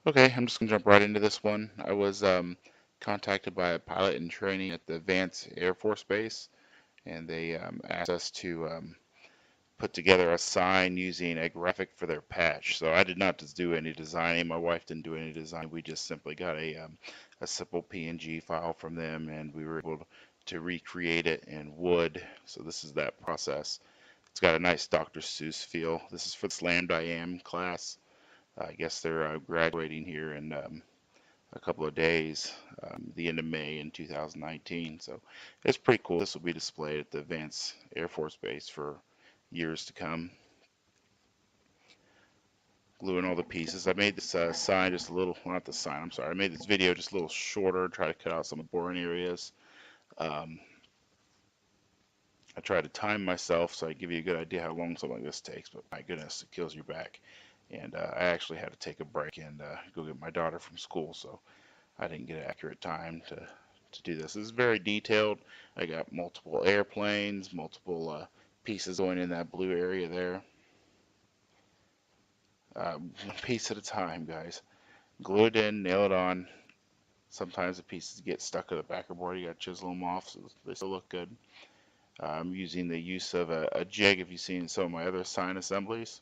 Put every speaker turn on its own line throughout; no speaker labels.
Okay, I'm just gonna jump right into this one. I was contacted by a pilot in training at the Vance Air Force Base, and they asked us to put together a sign using a graphic for their patch. So I did not just do any designing. My wife didn't do any design. We just simply got a simple PNG file from them, and we were able to recreate it in wood. So this is that process. It's got a nice Dr. Seuss feel. This is for the Slammed I Am class. I guess they're graduating here in a couple of days, the end of May in 2019. So it's pretty cool. This will be displayed at the Vance Air Force Base for years to come. Gluing all the pieces. I made this sign just a little, well, not the sign, I'm sorry. I made this video just a little shorter, try to cut out some boring areas. Um, I try to time myself so I give you a good idea how long something like this takes, but my goodness, it kills your back. And I actually had to take a break and go get my daughter from school, so I didn't get an accurate time to do this. This is very detailed. I got multiple airplanes, multiple pieces going in that blue area there. One piece at a time, guys. Glue it in, nail it on. Sometimes the pieces get stuck to the backer board. You got to chisel them off so they still look good. I'm using the use of a jig. If you've seen some of my other sign assemblies,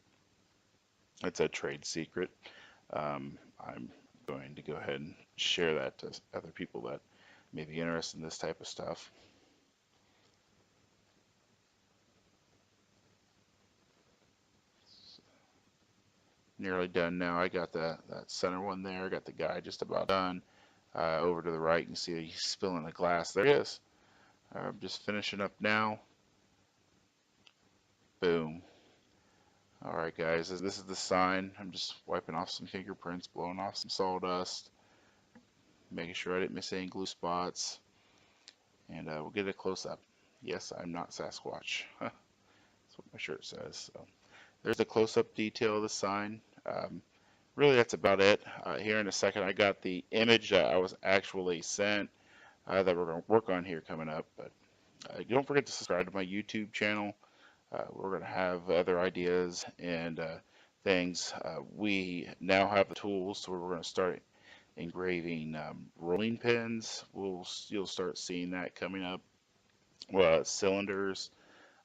it's a trade secret. I'm going to go ahead and share that to other people that may be interested in this type of stuff. Nearly done now. I got that center one there. Got the guy just about done. Over to the right, you can see he's spilling the glass. There he is. I'm just finishing up now. Boom. Alright guys, this is the sign. I'm just wiping off some fingerprints, blowing off some sawdust, making sure I didn't miss any glue spots, and we'll get a close-up. Yes, I'm not Sasquatch. That's what my shirt says. So there's the close-up detail of the sign. Really, that's about it. Here in a second, I got the image that I was actually sent that we're going to work on here coming up. But don't forget to subscribe to my YouTube channel. We're going to have other ideas and things. We now have the tools, so we're going to start engraving rolling pins. You'll start seeing that coming up. Cylinders.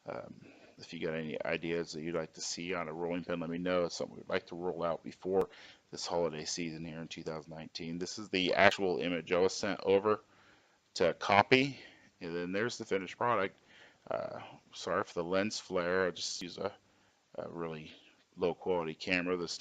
Um, if you got any ideas that you'd like to see on a rolling pin, let me know. It's something we'd like to roll out before this holiday season here in 2019. This is the actual image I was sent over to copy, and then there's the finished product. Sorry for the lens flare. I just use a really low quality camera this